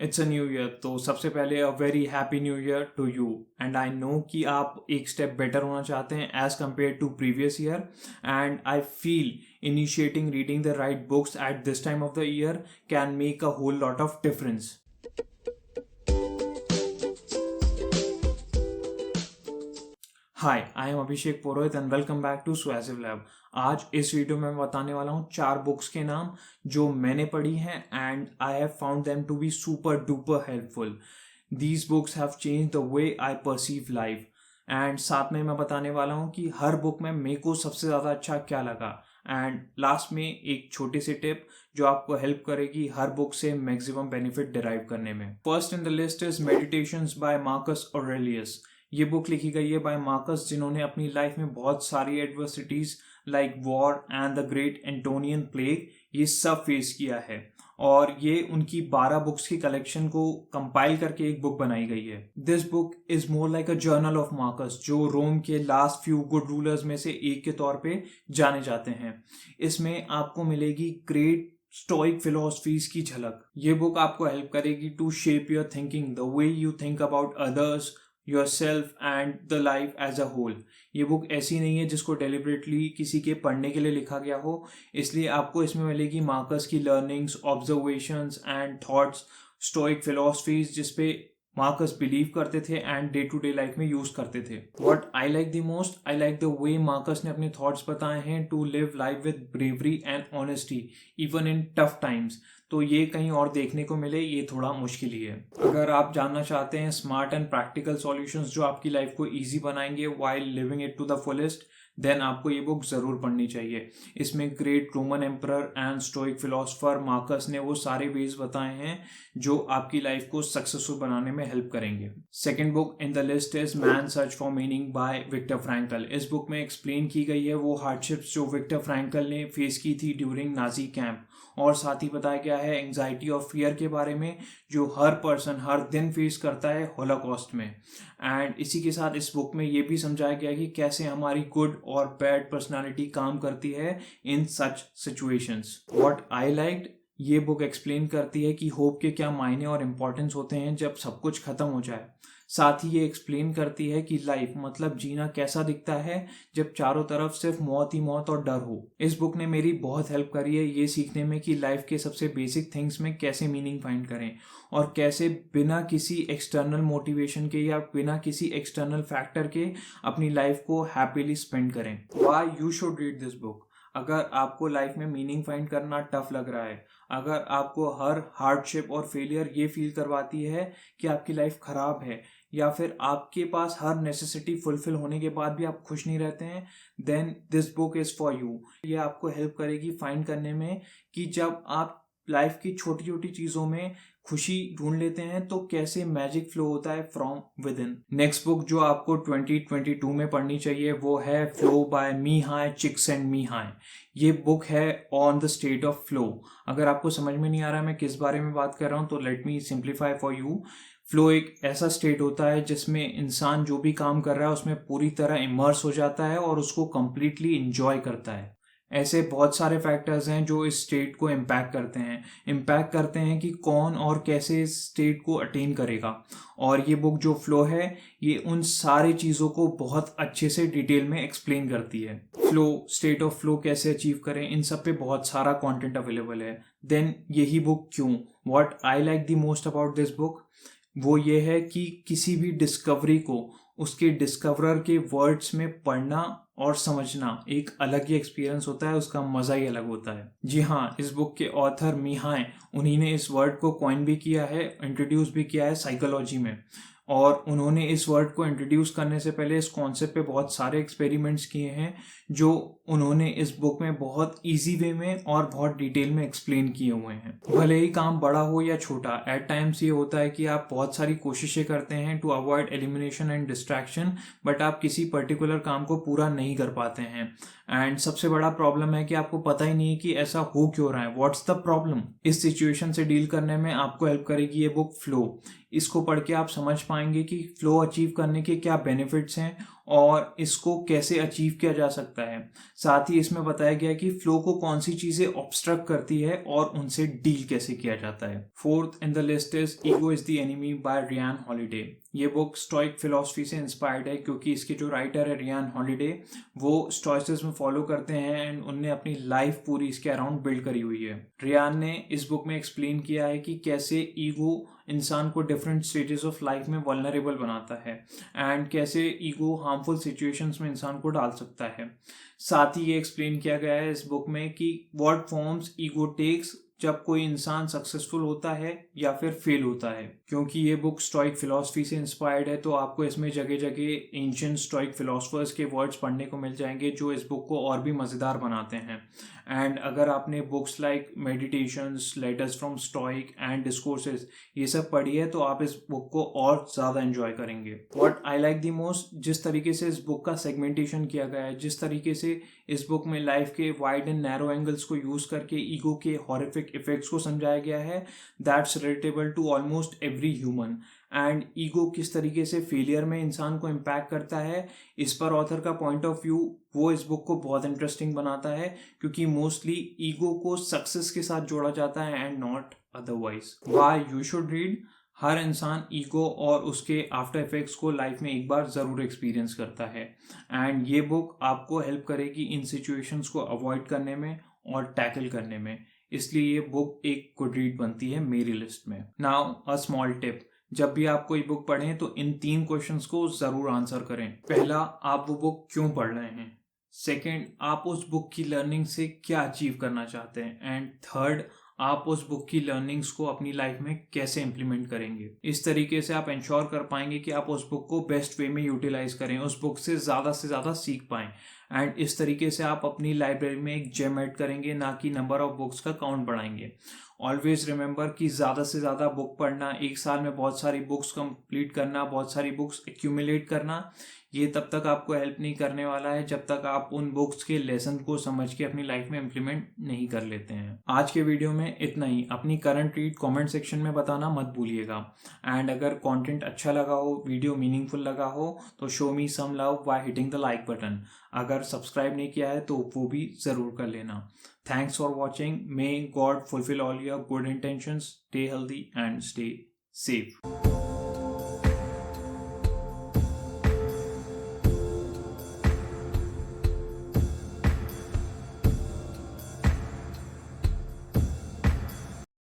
It's a new year, तो सबसे पहले a very happy new year to you. And I know कि आप एक स्टेप बेटर होना चाहते हैं as compared to previous year, and I feel initiating reading the right books at this time of the year can make a whole lot of difference. Hi, I am Abhishek Purohit and welcome back to suasive lab. आज इस video में मैं बताने वाला हूँ 4 books के नाम जो मैंने पढ़ी हैं and I have found them to be super duper helpful. These books have change the way I perceive life. And साथ में मैं बताने वाला हूँ कि हर बुक में मेरे को सबसे ज़्यादा अच्छा क्या लगा, एंड लास्ट में एक छोटी सी टिप जो आपको हेल्प करेगी हर बुक से मैक्सिमम बेनिफिट डिराइव करने में। First in the list is meditations by Marcus Aurelius. ये बुक लिखी गई है बाय मार्कस, जिन्होंने अपनी लाइफ में बहुत सारी adversities like war and the great Antonine plague ये सब फेस किया है, और ये उनकी 12 बुक्स की कलेक्शन को कंपाइल करके एक बुक बनाई गई है। This book is more like a journal of Marcus, जो रोम के लास्ट फ्यू गुड रूलर्स में से एक के तौर पे जाने जाते हैं। इसमें आपको मिलेगी ग्रेट स्टोइक फिलोसफीज की झलक। ये बुक आपको हेल्प करेगी to shape your thinking, the way you think about others, yourself and the life as a whole. ये बुक ऐसी नहीं है जिसको डेलिबरेटली किसी के पढ़ने के लिए लिखा गया हो, इसलिए आपको इसमें मिलेगी मार्कस की learnings, observations and thoughts, stoic philosophies जिसपे मार्कस बिलीव करते थे and day to day life में यूज करते थे। What I like the most, I like the way Marcus ने अपने थॉट्स बताए हैं to live life with bravery and honesty even in tough times. तो ये कहीं और देखने को मिले ये थोड़ा मुश्किल ही है। अगर आप जानना चाहते हैं स्मार्ट एंड प्रैक्टिकल सॉल्यूशंस जो आपकी लाइफ को इजी बनाएंगे while living it to the fullest, then आपको ये बुक जरूर पढ़नी चाहिए। इसमें great Roman emperor and stoic philosopher Marcus ने वो सारे वेज बताए हैं जो आपकी लाइफ को सक्सेसफुल बनाने में हेल्प करेंगे। Second book in the list is man search for meaning by Viktor Frankl. इस बुक में एक्सप्लेन की गई है वो हार्डशिप्स जो विक्टर फ्रैंकल ने फेस की थी ड्यूरिंग नाजी कैंप, और साथ ही बताया गया है एंजाइटी और फियर के बारे में जो हर पर्सन हर दिन फेस करता है होलोकॉस्ट में। एंड इसी के साथ इस बुक में ये भी समझाया गया कि कैसे हमारी गुड और बैड पर्सनालिटी काम करती है in such situations. What I liked, ये बुक एक्सप्लेन करती है कि होप के क्या मायने और इम्पोर्टेंस होते हैं जब सब कुछ खत्म हो जाए। साथ ही ये एक्सप्लेन करती है कि लाइफ मतलब जीना कैसा दिखता है जब चारों तरफ सिर्फ मौत ही मौत और डर हो। इस बुक ने मेरी बहुत हेल्प करी है ये सीखने में कि लाइफ के सबसे बेसिक थिंग्स में कैसे मीनिंग फाइंड करें, और कैसे बिना किसी एक्सटर्नल मोटिवेशन के या बिना किसी एक्सटर्नल फैक्टर के अपनी लाइफ को हैप्पीली स्पेंड करें। Why you should read this book. अगर आपको लाइफ में मीनिंग फाइंड करना टफ लग रहा है, अगर आपको हर हार्डशिप और फेलियर ये फील करवाती है कि आपकी लाइफ खराब है, या फिर आपके पास हर नेसेसिटी फुलफिल होने के बाद भी आप खुश नहीं रहते हैं, then this book is for you. ये आपको हेल्प करेगी फाइंड करने में कि जब आप लाइफ की छोटी छोटी चीजों में खुशी ढूंढ लेते हैं तो कैसे मैजिक फ्लो होता है from with in. Next book जो आपको 2022 में पढ़नी चाहिए वो है फ्लो बाय मिहाई चिक्सिनमिहाई। ये बुक है on the state of flow. अगर आपको समझ में नहीं आ रहा है मैं किस बारे में बात कर रहा हूँ तो let me simplify for you. Flow एक ऐसा स्टेट होता है जिसमें इंसान जो भी काम कर रहा है उसमें पूरी तरह इमर्स हो जाता है और उसको कंप्लीटली इंजॉय करता है। ऐसे बहुत सारे फैक्टर्स हैं जो इस स्टेट को इम्पैक्ट करते हैं कि कौन और कैसे इस स्टेट को अटेन करेगा, और ये बुक जो फ्लो है ये उन सारी चीज़ों को बहुत अच्छे से डिटेल में एक्सप्लेन करती है। फ्लो, स्टेट ऑफ फ्लो कैसे अचीव करें, इन सब पे बहुत सारा कंटेंट अवेलेबल है। देन यही बुक क्यों, what I like the most about this book वो ये है कि किसी भी डिस्कवरी को उसके डिस्कवरर के वर्ड्स में पढ़ना और समझना एक अलग ही एक्सपीरियंस होता है, उसका मजा ही अलग होता है। जी हाँ, इस बुक के ऑथर मिहाई, उन्हीं ने इस वर्ड को कॉइन भी किया है, इंट्रोड्यूस भी किया है साइकोलॉजी में, और उन्होंने इस वर्ड को इंट्रोड्यूस करने से पहले इस कॉन्सेप्ट पे बहुत सारे एक्सपेरिमेंट्स किए हैं जो उन्होंने इस बुक में बहुत इजी वे में और बहुत डिटेल में एक्सप्लेन किए हुए हैं। भले ही काम बड़ा हो या छोटा, एट टाइम्स ये होता है कि आप बहुत सारी कोशिशें करते हैं to avoid elimination and distraction, but आप किसी पर्टिकुलर काम को पूरा नहीं कर पाते हैं। एंड सबसे बड़ा प्रॉब्लम है कि आपको पता ही नहीं है कि ऐसा हो क्यों रहा है, व्हाट्स द प्रॉब्लम। इस सिचुएशन से डील करने में आपको हेल्प करेगी ये बुक फ्लो। इसको पढ़ के आप समझ पाएंगे कि फ्लो अचीव करने के क्या बेनिफिट्स हैं और इसको कैसे अचीव किया जा सकता है। साथ ही इसमें बताया गया कि फ्लो को कौन सी चीजें ऑब्स्ट्रक्ट करती है और उनसे डील कैसे किया जाता है। Fourth in the list is ego is the enemy by Ryan Holiday. ये बुक स्टोइक फिलॉसफी से इंस्पायर्ड है क्योंकि इसके जो राइटर है रियान हॉलिडे वो स्टोइसिज्म फॉलो करते हैं एंड उनने अपनी लाइफ पूरी इसके अराउंड बिल्ड करी हुई है। रियान ने इस बुक में एक्सप्लेन किया है कि कैसे ईगो इंसान को डिफरेंट स्टेजेस ऑफ लाइफ में वल्नरेबल बनाता है एंड कैसे ईगो हार्मफुल सिचुएशंस में इंसान को डाल सकता है। साथ ही ये एक्सप्लेन किया गया है इस बुक में कि व्हाट फॉर्म्स ईगो टेक्स जब कोई इंसान सक्सेसफुल होता है या फिर फेल होता है। क्योंकि ये बुक स्टोइक फिलॉसफी से इंस्पायर्ड है तो आपको इसमें जगह जगह एंशिएंट स्टोइक फिलोसफर्स के वर्ड्स पढ़ने को मिल जाएंगे जो इस बुक को और भी मज़ेदार बनाते हैं। एंड अगर आपने books like meditations, letters from stoic and discourses ये सब पढ़ी है तो आप इस बुक को और ज़्यादा एंजॉय करेंगे। What I like the most, जिस तरीके से इस बुक का सेगमेंटेशन किया गया है, जिस तरीके से इस बुक में लाइफ के वाइड एंड नैरो एंगल्स को यूज करके ईगो के हॉरिफिक इफेक्ट्स को समझाया गया है, that's relatable to almost every human. And ego किस तरीके से फेलियर में इंसान को इम्पैक्ट करता है, इस पर ऑथर का पॉइंट ऑफ व्यू वो इस बुक को बहुत इंटरेस्टिंग बनाता है क्योंकि मोस्टली ईगो को सक्सेस के साथ जोड़ा जाता है and not otherwise. Why you should read, हर इंसान ईगो और उसके आफ्टर इफेक्ट्स को लाइफ में एक बार ज़रूर एक्सपीरियंस करता है एंड ये बुक आपको हेल्प करेगी इन सिचुएशंस को अवॉइड करने में और टैकल करने में, इसलिए ये बुक एक गुड रीड बनती है मेरी लिस्ट में। नाउ अ स्मॉल टिप, जब भी आप कोई बुक पढ़ें तो इन 3 क्वेश्चंस को ज़रूर आंसर करें। पहला, आप वो बुक क्यों पढ़ रहे हैं। सेकेंड, आप उस बुक की लर्निंग से क्या अचीव करना चाहते हैं। एंड थर्ड, आप उस बुक की लर्निंग्स को अपनी लाइफ में कैसे इंप्लीमेंट करेंगे। इस तरीके से आप इंश्योर कर पाएंगे कि आप उस बुक को बेस्ट वे में यूटिलाइज करें, उस बुक से ज़्यादा सीख पाएं एंड इस तरीके से आप अपनी लाइब्रेरी में एक जेम ऐड करेंगे, ना कि नंबर ऑफ बुक्स का काउंट बढ़ाएंगे। ऑलवेज रिमेंबर कि ज़्यादा से ज़्यादा बुक पढ़ना, एक साल में बहुत सारी बुक्स कंप्लीट करना, बहुत सारी बुक्स एक्यूमुलेट करना, ये तब तक आपको हेल्प नहीं करने वाला है जब तक आप उन बुक्स के लेसन को समझ के अपनी लाइफ में इम्प्लीमेंट नहीं कर लेते हैं। आज के वीडियो में इतना ही। अपनी करंट रीड कमेंट सेक्शन में बताना मत भूलिएगा एंड अगर कंटेंट अच्छा लगा हो, वीडियो मीनिंगफुल लगा हो तो show me some love by hitting the like button. अगर सब्सक्राइब नहीं किया है तो वो भी ज़रूर कर लेना। Thanks for watching. May God fulfil all your good intentions. Stay healthy and stay safe.